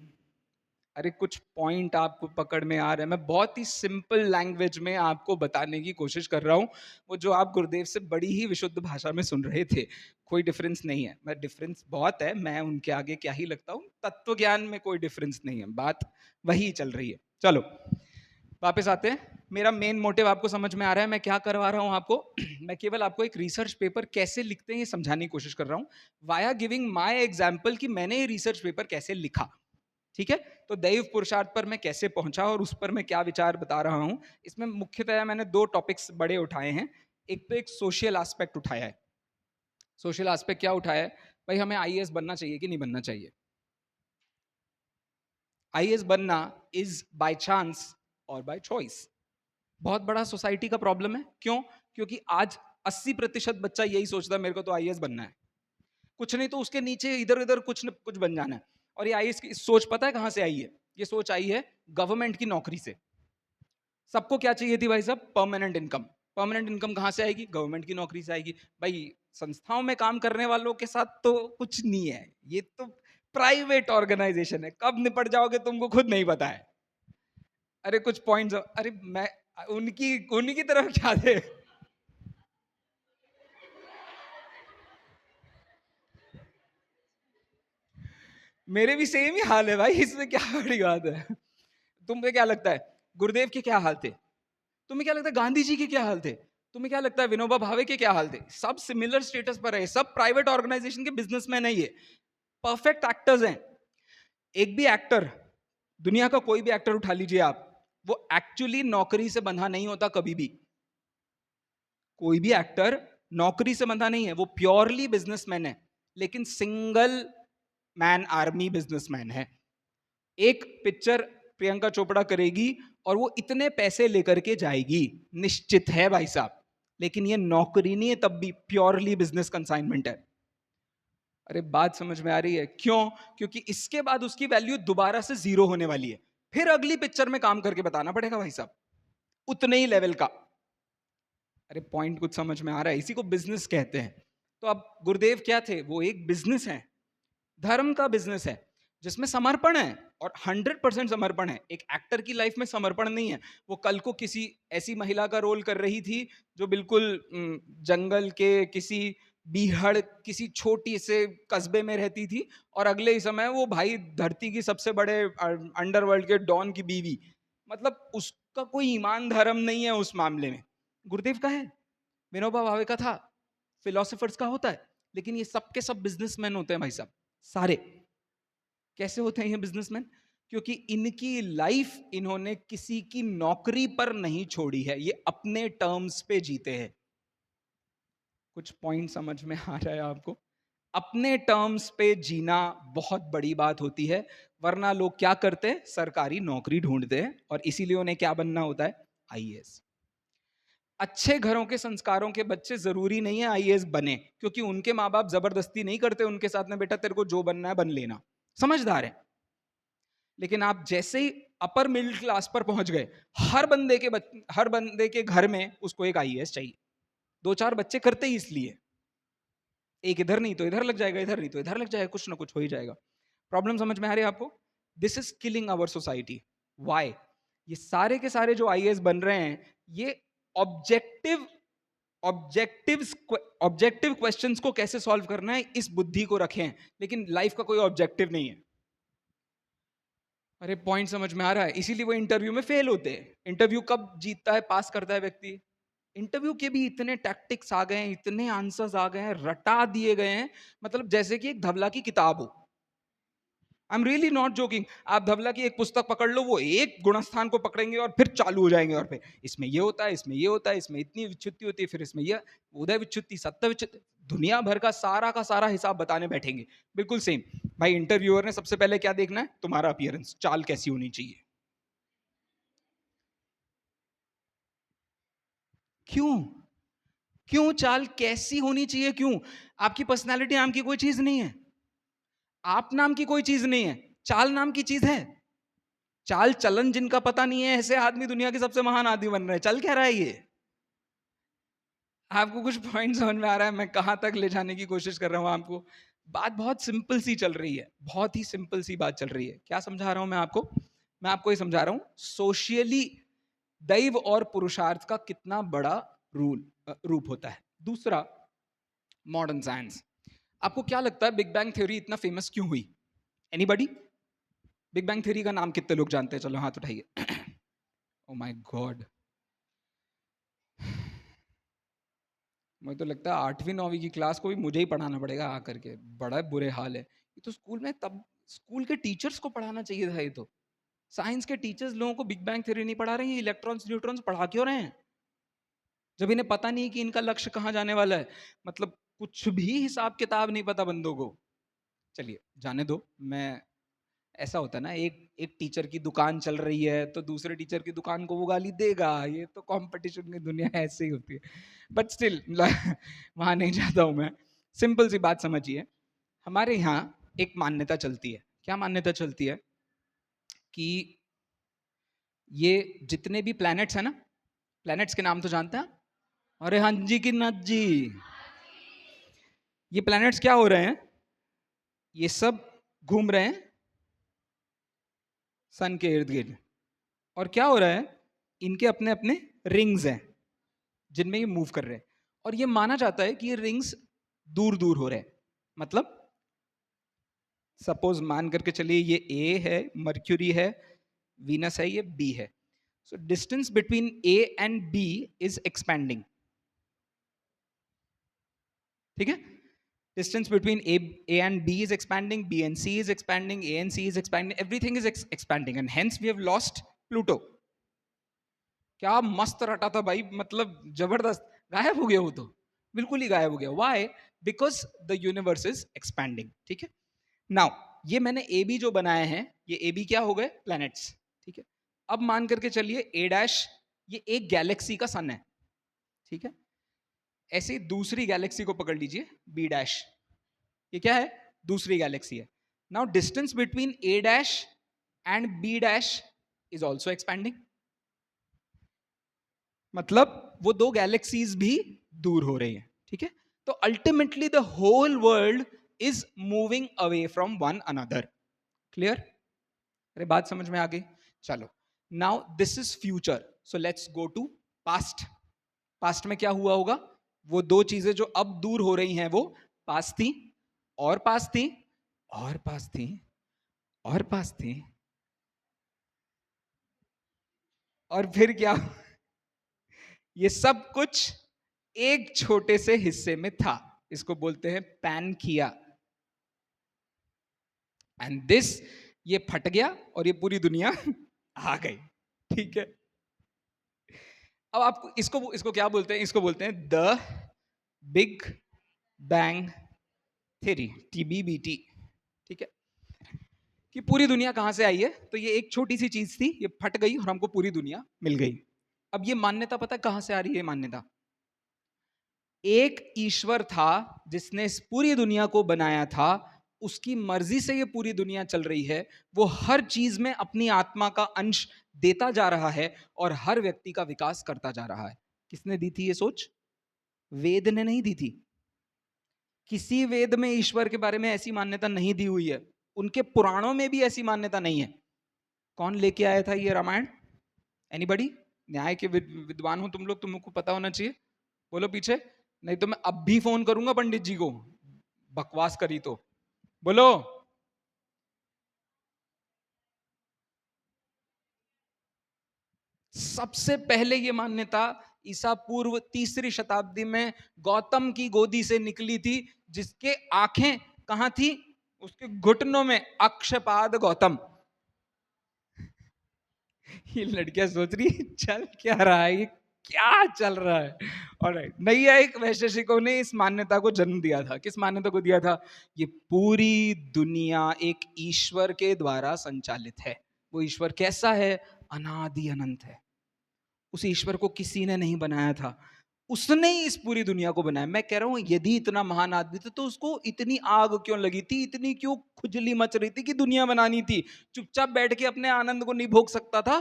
अरे कुछ पॉइंट आपको पकड़ में आ रहा है? मैं बहुत ही सिंपल लैंग्वेज में आपको बताने की कोशिश कर रहा हूं, वो जो आप गुरुदेव से बड़ी ही विशुद्ध भाषा में सुन रहे थे। कोई डिफरेंस नहीं है, मैं डिफरेंस बहुत है, मैं उनके आगे क्या ही लगता हूं, तत्व ज्ञान में कोई डिफरेंस नहीं है, बात वही चल रही है। चलो वापस आते हैं। मेरा मेन मोटिव आपको समझ में आ रहा है, मैं क्या करवा रहा हूं आपको। मैं केवल आपको एक रिसर्च पेपर कैसे लिखते हैं ये समझाने की कोशिश कर रहा हूं, वाया गिविंग माय एग्जांपल कि मैंने ये रिसर्च पेपर कैसे लिखा। ठीक है, तो दैव पुरुषार्थ पर मैं कैसे पहुंचा और उस पर मैं क्या विचार बता रहा हूं। इसमें मुख्यतः मैंने दो टॉपिक्स बड़े उठाए हैं। एक तो एक सोशल एस्पेक्ट उठाया है। सोशल एस्पेक्ट क्या उठाया है? भाई हमें आईएएस बनना चाहिए कि नहीं बनना चाहिए? आईएएस बनना इज बाय चांस और बाय चॉइस। बहुत बड़ा सोसाइटी का प्रॉब्लम है। क्यों? क्योंकि आज 80% बच्चा यही सोचता है मेरे को तो आईएएस बनना है, कुछ नहीं तो उसके नीचे इधर उधर कुछ न कुछ बन जाना है। और ये आईएएस की सोच पता है कहां से आई है? ये सोच आई है गवर्नमेंट की नौकरी से। सबको क्या चाहिए थी भाई साहब? Permanent income. परमानेंट इनकम कहां से आएगी? गवर्नमेंट की नौकरी से आएगी। भाई संस्थाओं में काम करने वालों के साथ तो कुछ नहीं है, ये तो प्राइवेट ऑर्गेनाइजेशन है, कब निपट जाओगे तुमको खुद नहीं पता है। अरे कुछ पॉइंट्स, अरे मैं उनकी उन्हीं की तरफ क्या थे। मेरे भी सेम ही हाल है भाई, इसमें क्या बड़ी बात है। तुम्हें क्या लगता है गुरुदेव के क्या हाल थे? तुम्हें क्या लगता है गांधी जी के क्या हाल थे? तुम्हें क्या लगता है विनोबा भावे के क्या हाल थे? सब सिमिलर स्टेटस पर है, सब प्राइवेट ऑर्गेनाइजेशन के बिजनेसमैन है, ये परफेक्ट एक्टर्स हैं। एक भी एक्टर, दुनिया का कोई भी एक्टर उठा लीजिए आप, वो एक्चुअली नौकरी से बंधा नहीं होता कभी भी। कोई भी एक्टर नौकरी से बंधा नहीं है, वो प्योरली बिजनेसमैन है। लेकिन सिंगल मैन आर्मी बिजनेसमैन है। एक पिक्चर प्रियंका चोपड़ा करेगी और वो इतने पैसे लेकर के जाएगी, निश्चित है भाई साहब। लेकिन ये नौकरी नहीं है, तब भी प्योरली बिजनेस कंसाइनमेंट है। अरे बात समझ में आ रही है? क्यों? क्योंकि इसके बाद उसकी वैल्यू दोबारा से जीरो होने वाली है, फिर अगली पिक्चर में काम करके बताना पड़ेगा भाई साहब, उतने ही लेवल का। अरे पॉइंट कुछ समझ में आ रहा है? इसी को बिजनेस कहते हैं। तो अब गुरुदेव क्या थे? वो एक बिजनेस है, धर्म का बिजनेस है, जिसमें समर्पण है और 100% समर्पण है। एक एक्टर की लाइफ में समर्पण नहीं है। वो कल को किसी ऐसी महिला का रोल कर रही थी जो बिल्कुल जंगल के किसी बीहड़ किसी छोटी से कस्बे में रहती थी, और अगले ही समय वो भाई धरती की सबसे बड़े अंडरवर्ल्ड के डॉन की बीवी। मतलब उसका कोई ईमान धर्म नहीं है उस मामले में। गुरुदेव का है, विनोबा भावे का था, फिलोसफर्स का होता है। लेकिन ये सबके सब बिजनेसमैन होते हैं भाई साहब, सारे। कैसे होते हैं ये बिजनेसमैन? क्योंकि इनकी लाइफ इन्होंने किसी की नौकरी पर नहीं छोड़ी है, ये अपने टर्म्स पे जीते हैं। कुछ पॉइंट समझ में आ रहा है आपको? अपने टर्म्स पे जीना बहुत बड़ी बात होती है। वरना लोग क्या करते हैं? सरकारी नौकरी ढूंढते हैं, और इसीलिए उन्हें क्या बनना होता है? आईएएस। अच्छे घरों के संस्कारों के बच्चे जरूरी नहीं है आईएएस बने, क्योंकि उनके माँ बाप जबरदस्ती नहीं करते उनके साथ में, बेटा तेरे को जो बनना है बन लेना, समझदार है। लेकिन आप जैसे ही अपर मिडिल क्लास पर पहुंच गए, हर बंदे के घर में उसको एक आईएएस चाहिए। दो चार बच्चे करते ही इसलिए, एक इधर नहीं तो इधर लग जाएगा, इधर नहीं तो इधर लग जाएगा, कुछ ना कुछ हो ही जाएगा। प्रॉब्लम समझ में आ रही है आपको? This is killing our society. Why? ये सारे के सारे जो आईएएस बन रहे हैं, ये ऑब्जेक्टिव ऑब्जेक्टिव क्वेश्चंस को कैसे सॉल्व करना है इस बुद्धि को रखें, लेकिन लाइफ का कोई ऑब्जेक्टिव नहीं है। अरे पॉइंट समझ में आ रहा है, इसीलिए वो इंटरव्यू में फेल होते हैं। इंटरव्यू कब जीतता है, पास करता है व्यक्ति? इंटरव्यू के भी इतने टैक्टिक्स आ गए हैं, इतने आंसर्स आ गए हैं, रटा दिए गए हैं, मतलब जैसे कि एक धवला की किताब हो। I am really not joking. आप धवला की एक पुस्तक पकड़ लो, वो एक गुणस्थान को पकड़ेंगे और फिर चालू हो जाएंगे, और फिर इसमें ये होता है, इसमें ये होता है, इसमें इतनी विच्युत्ति होती है, फिर इसमें ये उदय विच्युत्ति, सत्य विच्युत्ति, दुनिया भर का सारा हिसाब बताने बैठेंगे। बिल्कुल सेम। भाई इंटरव्यूअर ने सबसे पहले क्या देखना है? तुम्हारा अपीयरेंस, चाल कैसी होनी चाहिए। क्यों? क्यों चाल कैसी होनी चाहिए? क्यों? आपकी पर्सनैलिटी नाम की कोई चीज नहीं है, आप नाम की कोई चीज नहीं है, चाल नाम की चीज है। चाल चलन जिनका पता नहीं है, ऐसे आदमी दुनिया के सबसे महान आदमी बन रहे हैं। चल क्या रहा है ये? आपको कुछ पॉइंट समझ में आ रहा है मैं कहां तक ले जाने की कोशिश कर रहा हूं आपको? बात बहुत सिंपल सी चल रही है, बहुत ही सिंपल सी बात चल रही है। क्या समझा रहा हूं मैं आपको? मैं आपको ये समझा रहा हूं सोशियली दैव और पुरुषार्थ का कितना बड़ा रूप होता है। दूसरा, मॉडर्न साइंस। आपको क्या लगता है बिग बैंग थ्योरी इतना फेमस क्यों हुई? एनीबॉडी? बिग बैंग थ्योरी का नाम कितने लोग जानते हैं? चलो हाथ उठाइए। ओ माय गॉड, मुझे तो लगता है 8वीं 9वीं की क्लास को भी मुझे ही पढ़ाना पड़ेगा आकर के। बड़ा बुरे हाल है ये तो। स्कूल में तब स्कूल के टीचर्स को पढ़ाना चाहिए था ये तो। साइंस के टीचर्स लोगों को बिग बैंग थ्योरी नहीं पढ़ा रहे हैं, इलेक्ट्रॉन्स न्यूट्रॉन्स पढ़ा क्यों रहे हैं? जब इन्हें पता नहीं कि इनका लक्ष्य कहाँ जाने वाला है। मतलब कुछ भी हिसाब किताब नहीं पता बंदों को। चलिए जाने दो। मैं, ऐसा होता है ना, एक एक टीचर की दुकान चल रही है तो दूसरे टीचर की दुकान को वो गाली देगा, ये तो कंपटीशन की दुनिया ऐसे ही होती है। बट स्टिल वहां नहीं जाता हूं मैं। सिंपल सी बात समझिए, हमारे यहाँ एक मान्यता चलती है। क्या मान्यता चलती है? कि ये जितने भी प्लैनेट्स हैं ना, प्लैनेट्स के नाम तो जानते हैं? अरे हाँ जी की नाथ जी। ये प्लैनेट्स क्या हो रहे हैं? ये सब घूम रहे हैं सन के इर्द गिर्द। और क्या हो रहा है? इनके अपने अपने रिंग्स हैं जिनमें ये मूव कर रहे हैं। और ये माना जाता है कि ये रिंग्स दूर दूर हो रहे हैं। मतलब सपोज मान करके चलिए ये ए है, मर्क्यूरी है, वीनस है, ये बी है। So distance between A and B is expanding. ठीक है? Distance between A and B is expanding, B and C is expanding, A and C is expanding, everything is expanding, and hence we have lost Pluto. क्या मस्त रटा था भाई, मतलब जबरदस्त। गायब हो गया वो तो, बिल्कुल ही गायब हो गया। Why? Because the universe is expanding. ठीक है? नाउ ये मैंने ए बी जो बनाए हैं, ये ए बी क्या हो गए? प्लैनेट्स। ठीक है? अब मान करके चलिए ए डैश ये एक गैलेक्सी का सन है। ठीक है? ऐसे ही दूसरी गैलेक्सी को पकड़ लीजिए, बी डैश, ये क्या है? दूसरी गैलेक्सी है। Now distance between A dash and B dash is also expanding. मतलब वो दो गैलेक्सीज भी दूर हो रही हैं। ठीक है? तो ultimately the whole world is moving away from one another. Clear? अरे बात समझ में आ गई? चलो, now this is future, so let's go to past. Past में क्या हुआ होगा? वो दो चीजें जो अब दूर हो रही हैं वो पास थी, और पास थी, और पास थी, और पास थी, और फिर क्या? ये सब कुछ एक छोटे से हिस्से में था। इसको बोलते हैं पैनकिया। एंड दिस, ये फट गया और ये पूरी दुनिया आ गई। ठीक है? अब आपको इसको इसको क्या बोलते हैं? इसको बोलते हैं the big bang theory, TBBT। ठीक है? कि पूरी दुनिया कहां से आई है? तो ये एक छोटी सी चीज थी, ये फट गई और हमको पूरी दुनिया मिल गई। अब ये मान्यता पता कहां से आ रही है? मान्यता, एक ईश्वर था जिसने इस पूरी दुनिया को बनाया था, उसकी मर्जी से ये पूरी दुनिया चल रही है। वो हर चीज में अपनी आत्मा का अंश देता जा रहा है और हर व्यक्ति का विकास करता जा रहा है। किसने दी थी ये सोच? वेद ने नहीं दी थी। किसी वेद में ईश्वर के बारे में ऐसी मान्यता नहीं दी हुई है। उनके पुराणों में भी ऐसी मान्यता नहीं है। कौन लेके आया था ये रामायण? एनीबडी? न्याय के विद्वान हो तुम लोग, तुमको पता होना चाहिए। बोलो पीछे, नहीं तो मैं अब भी फोन करूंगा पंडित जी को, बकवास करी तो। बोलो। सबसे पहले ये मान्यता ईसा पूर्व 3री शताब्दी में गौतम की गोदी से निकली थी, जिसके आंखें कहां थी? उसके घुटनों में। अक्षपाद गौतम। ये लड़कियां सोच रही चल क्या रहा है, ये क्या चल रहा है। ऑलराइट, नैयायिक वैशेषिकों ने इस मान्यता को जन्म दिया था। किस मान्यता को दिया था? ये पूरी दुनिया एक ईश्वर के द्वारा संचालित है। वो ईश्वर कैसा है? अनादि अनंत है। उस ईश्वर को किसी ने नहीं बनाया था, उसने ही इस पूरी दुनिया को बनाया। मैं कह रहा हूं यदि इतना महान आदमी था तो उसको इतनी आग क्यों लगी थी, इतनी क्यों खुजली मच रही थी कि दुनिया बनानी थी? चुपचाप बैठ के अपने आनंद को नहीं भोग सकता था?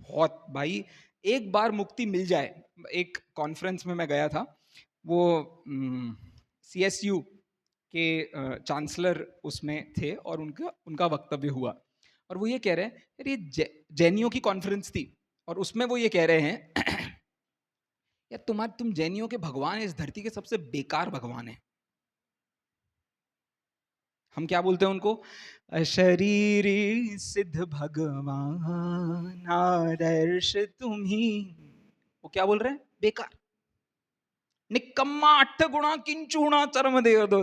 बहुत भाई, एक बार मुक्ति मिल जाए। एक कॉन्फ्रेंस में मैं गया था, वो CSU के चांसलर उसमें थे और उनका उनका वक्तव्य हुआ और वो ये कह रहे हैं, यार ये जैनियों की कॉन्फ्रेंस थी और उसमें वो ये कह रहे हैं यार तुम जैनियों के भगवान इस धरती के सबसे बेकार भगवान है। हम क्या बोलते हैं उनको? अशरीरी सिद्ध भगवान आदर्श तुम्ही। वो क्या बोल रहे हैं? बेकार, निकम्मा, अट्ठ गुणा, किंचुणा, चरम देव दो।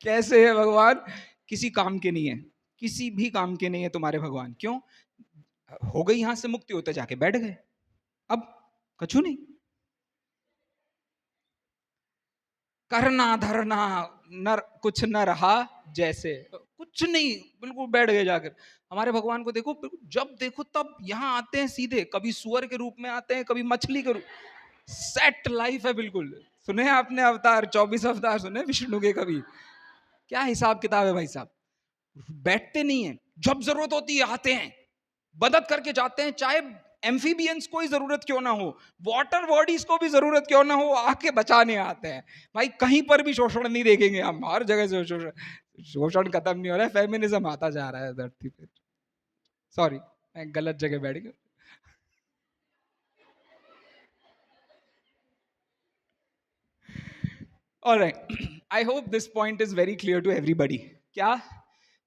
कैसे है भगवान? किसी काम के नहीं है, किसी भी काम के नहीं है तुम्हारे भगवान। क्यों? हो गई यहां से मुक्ति, होते जाके बैठ गए, अब कछु नहीं। करना धरना न कुछ न रहा, जैसे कुछ नहीं, बिल्कुल बैठ गए जाकर। हमारे भगवान को देखो, जब देखो तब यहाँ आते हैं सीधे, कभी सुअर के रूप में आते हैं, कभी मछली के रूप। सेट लाइफ है बिल्कुल। सुने हैं आपने अवतार, 24 अवतार सुने विष्णु के कभी? क्या हिसाब किताब है भाई साहब। बैठते नहीं है, जब जरूरत होती है आते हैं, मदद करके जाते हैं, चाहे एम्फीबियंस कोई जरूरत क्यों ना हो, वाटर बॉडीज को भी जरूरत क्यों ना हो, आके बचाने आते हैं। भाई कहीं पर भी शोषण नहीं देखेंगे हम, हर जगह से शोषण खत्म नहीं हो रहा है, फेमिनिज्म आता जा रहा है धरती पे। सॉरी, मैं गलत जगह बैठ गया। Alright, I hope this point is very clear to everybody. क्या?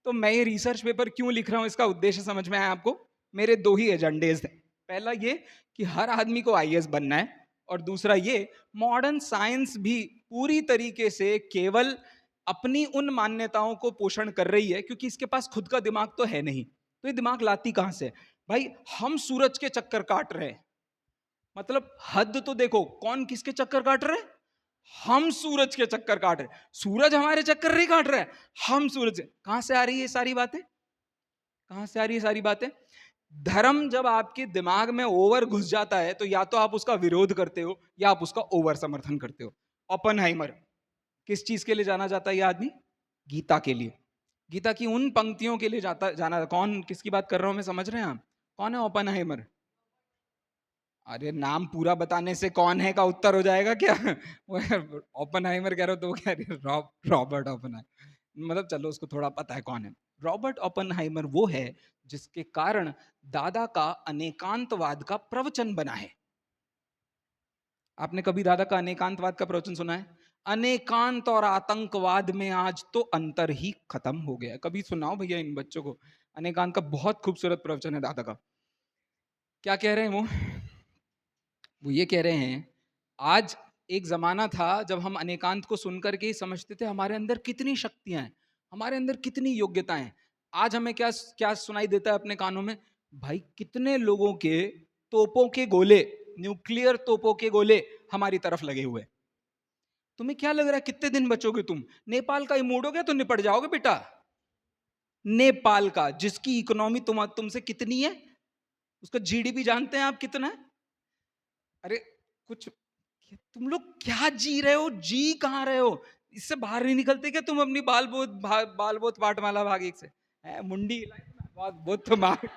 तो मैं ये रिसर्च पेपर क्यों लिख रहा हूं, इसका उद्देश्य समझ में आया आपको? मेरे दो ही एजेंडेज थे। पहला ये कि हर आदमी को IAS बनना है, और दूसरा ये, मॉडर्न साइंस भी पूरी तरीके से केवल अपनी उन मान्यताओं को पोषण कर रही है क्योंकि इसके पास खुद का दिमाग तो है नहीं। तो ये दिमाग लाती कहां से? भाई हम सूरज के चक्कर काट रहे हैं, मतलब हद तो देखो, कौन किसके चक्कर काट रहे हैं? हम सूरज के चक्कर काट रहे हैं, सूरज हमारे चक्कर नहीं काट रहा है, हम सूरज। कहां से आ रही है सारी बातें? कहां से आ रही है सारी बातें? धर्म जब आपके दिमाग में ओवर घुस जाता है तो या तो आप उसका विरोध करते हो या आप उसका ओवर समर्थन करते हो। ओपनहाइमर किस चीज के लिए जाना जाता है ये आदमी? गीता के लिए। गीता की उन पंक्तियों के लिए जाना। कौन, किसकी बात कर रहा हूं मैं, समझ रहे हैं आप? कौन है ओपनहाइमर? अरे नाम पूरा बताने से कौन है का उत्तर हो जाएगा क्या? ओपनहाइमर कह रहे हो तो वो कह रही है रॉबर्ट ओपनहाइमर। मतलब चलो उसको थोड़ा पता है कौन है। रॉबर्ट ओपनहाइमर वो है जिसके कारण दादा का अनेकांतवाद का प्रवचन बना है। आपने कभी दादा का अनेकांतवाद का प्रवचन सुना है? अनेकांत और आतंकवाद में आज तो अंतर ही खत्म हो गया। कभी सुनाओ भैया इन बच्चों को। अनेकांत का बहुत खूबसूरत प्रवचन है दादा का। क्या कह रहे हैं वो ये कह रहे हैं, आज एक जमाना था जब हम अनेकांत को सुनकर के ही समझते थे हमारे अंदर कितनी शक्तियां हैं, हमारे अंदर कितनी योग्यताएं हैं। आज हमें क्या क्या सुनाई देता है अपने कानों में? भाई कितने लोगों के तोपों के गोले, न्यूक्लियर तोपों के गोले हमारी तरफ लगे हुए। तुम्हें क्या लग रहा है कितने दिन बचोगे तुम? नेपाल का ही मोड़ोगे तो निपट जाओगे बेटा। नेपाल का, जिसकी इकोनॉमी तुमसे कितनी है, उसका GDP जानते हैं आप कितना है? अरे कुछ, तुम लोग क्या जी रहे हो, जी कहाँ रहे हो? इससे बाहर नहीं निकलते क्या तुम अपनी बाल बोत पाठमाला भागी से? मुंडी हिलाई ना, बहुत बहुत तो मार।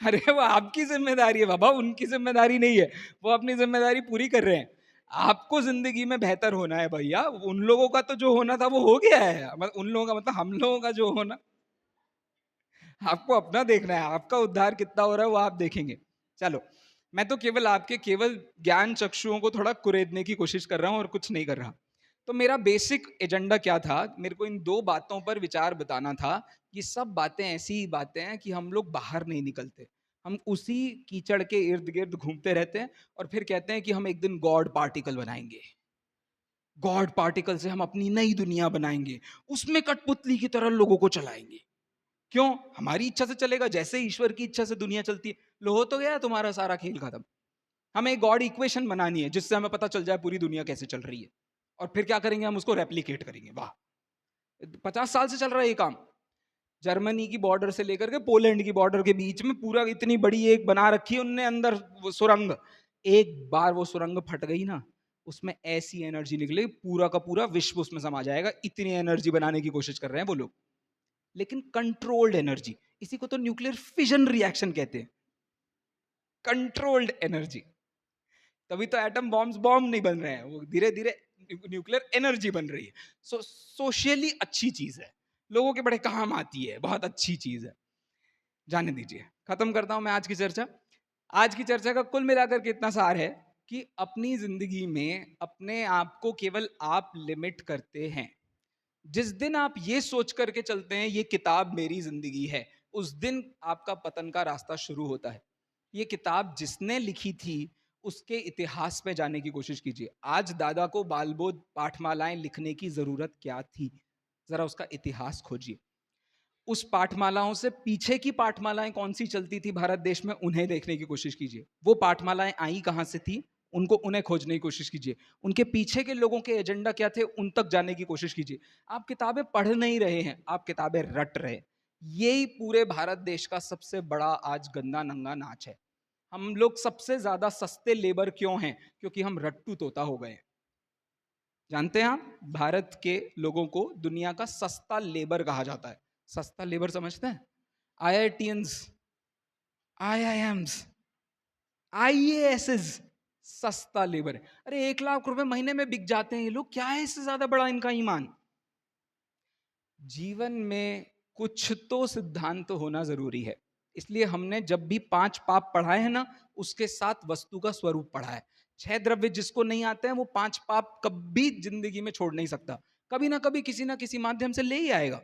अरे वो आपकी जिम्मेदारी है बाबा, उनकी जिम्मेदारी नहीं है। वो अपनी जिम्मेदारी पूरी कर रहे हैं। आपको जिंदगी में बेहतर होना है भैया। उन लोगों का तो जो होना था वो हो गया है, उन लोगों का मतलब हम लोगों का जो होना, आपको अपना देखना है। आपका उद्धार कितना हो रहा है वो आप देखेंगे। चलो, मैं तो केवल आपके केवल ज्ञान चक्षुओं को थोड़ा कुरेदने की कोशिश कर रहा हूं और कुछ नहीं कर रहा। तो मेरा बेसिक एजेंडा क्या था, मेरे को इन दो बातों पर विचार बताना था। ये सब बातें ऐसी बातें हैं कि हम लोग बाहर नहीं निकलते, हम उसी कीचड़ के इर्द गिर्द घूमते रहते हैं और फिर कहते हैं कि हम एक दिन गॉड पार्टिकल बनाएंगे, गॉड पार्टिकल से हम अपनी नई दुनिया बनाएंगे, उसमें कठपुतली की तरह लोगों को चलाएंगे। क्यों? हमारी इच्छा से चलेगा, जैसे ईश्वर की इच्छा से दुनिया चलती है। लो, हो तो गया तुम्हारा सारा खेल खत्म। हमें एक गॉड इक्वेशन बनानी है जिससे हमें पता चल जाए पूरी दुनिया कैसे चल रही है, और फिर क्या करेंगे, हम उसको रेप्लिकेट करेंगे। वाह, 50 साल से चल रहा है ये काम। जर्मनी की बॉर्डर से लेकर के पोलैंड की बॉर्डर के बीच में पूरा इतनी बड़ी एक बना रखी है उनने अंदर, वो सुरंग। एक बार वो सुरंग फट गई ना, उसमें ऐसी एनर्जी निकलेगी पूरा का पूरा विश्व उसमें समा जाएगा। इतनी एनर्जी बनाने की कोशिश कर रहे हैं वो लोग, लेकिन कंट्रोल्ड एनर्जी। इसी को तो न्यूक्लियर फिजन रिएक्शन कहते हैं, कंट्रोल्ड एनर्जी। तभी तो एटम बॉम्ब्स बॉम्ब नहीं बन रहे हैं, वो धीरे धीरे न्यूक्लियर एनर्जी बन रही है। सोशली अच्छी चीज है, लोगों के बड़े काम आती है, बहुत अच्छी चीज है। जाने दीजिए, खत्म करता हूं मैं आज की चर्चा। आज की चर्चा का कुल मिलाकर के इतना सार है कि अपनी जिंदगी में अपने आप को केवल आप लिमिट करते हैं। जिस दिन आप ये सोच करके चलते हैं ये किताब मेरी जिंदगी है, उस दिन आपका पतन का रास्ता शुरू होता है। ये किताब जिसने लिखी थी उसके इतिहास पे जाने की कोशिश कीजिए। आज दादा को बालबोध पाठमालाएं लिखने की जरूरत क्या थी, जरा उसका इतिहास खोजिए। उस पाठमालाओं से पीछे की पाठमालाएं कौन सी चलती थी भारत देश में, उन्हें देखने की कोशिश कीजिए। वो पाठमालाएं आई कहां से थी, उन्हें खोजने की कोशिश कीजिए। उनके पीछे के लोगों के एजेंडा क्या थे, उन तक जाने की कोशिश कीजिए। आप किताबें पढ़ नहीं रहे हैं, आप किताबें रट रहे हैं। यही पूरे भारत देश का सबसे बड़ा आज गंदा नंगा नाच है। हम लोग सबसे ज्यादा सस्ते लेबर क्यों हैं? क्योंकि हम रट्टू तोता हो गए। जानते हैं आप, भारत के लोगों को दुनिया का सस्ता लेबर कहा जाता है। सस्ता लेबर समझते हैं? IITians, IIMs, IASs सस्ता लेबर है। अरे 1 लाख रुपए महीने में बिक जाते हैं ये लोग, क्या है इससे ज्यादा बड़ा इनका ईमान? जीवन में कुछ तो सिद्धांत होना जरूरी है। इसलिए हमने जब भी 5 पाप पढ़ाए हैं ना, उसके साथ वस्तु का स्वरूप पढ़ा है। 6 द्रव्य जिसको नहीं आते हैं वो 5 पाप कभी जिंदगी में छोड़ नहीं सकता, कभी ना कभी किसी ना किसी माध्यम से ले ही आएगा।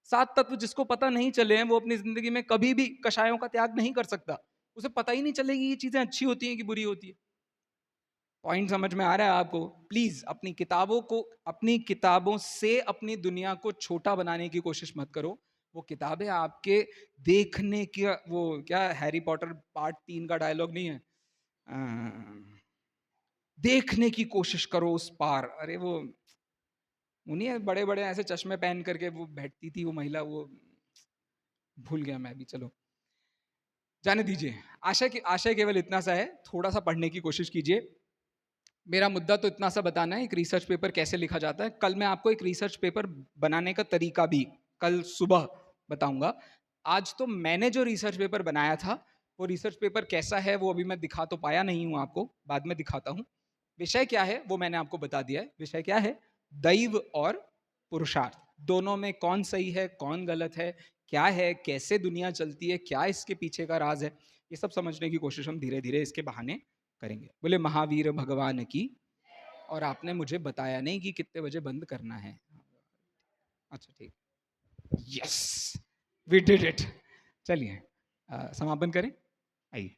7 तत्व जिसको पता नहीं चले हैं वो अपनी जिंदगी में कभी भी कषायों का त्याग नहीं कर सकता। उसे पता ही नहीं चलेगी ये चीजें अच्छी होती हैं कि बुरी होती है। पॉइंट समझ में आ रहा है आपको? प्लीज अपनी किताबों से अपनी दुनिया को छोटा बनाने की कोशिश मत करो। वो किताबें आपके देखने की, वो क्या हैरी पॉटर पार्ट 3 का डायलॉग नहीं है, देखने की कोशिश करो उस पार। अरे वो उन्हीं बड़े बड़े ऐसे चश्मे पहन करके वो बैठती थी वो महिला, वो भूल गया मैं भी, चलो जाने दीजिए। आशय केवल इतना सा है, थोड़ा सा पढ़ने की कोशिश कीजिए। मेरा मुद्दा तो इतना सा बताना है, एक रिसर्च पेपर कैसे लिखा जाता है। कल मैं आपको एक रिसर्च पेपर बनाने का तरीका भी कल सुबह बताऊंगा। आज तो मैंने जो रिसर्च पेपर बनाया था, वो रिसर्च पेपर कैसा है वो अभी मैं दिखा तो पाया नहीं हूं आपको, बाद में दिखाता हूं। विषय क्या है वो मैंने आपको बता दिया है। विषय क्या है? दैव और पुरुषार्थ, दोनों में कौन सही है कौन गलत है, क्या है, कैसे दुनिया चलती है, क्या इसके पीछे का राज है, ये सब समझने की कोशिश हम धीरे धीरे इसके बहाने करेंगे। बोले महावीर भगवान की। और आपने मुझे बताया नहीं कि कितने बजे बंद करना है। अच्छा ठीक, यस वी डिड इट। चलिए समापन करें, आइए।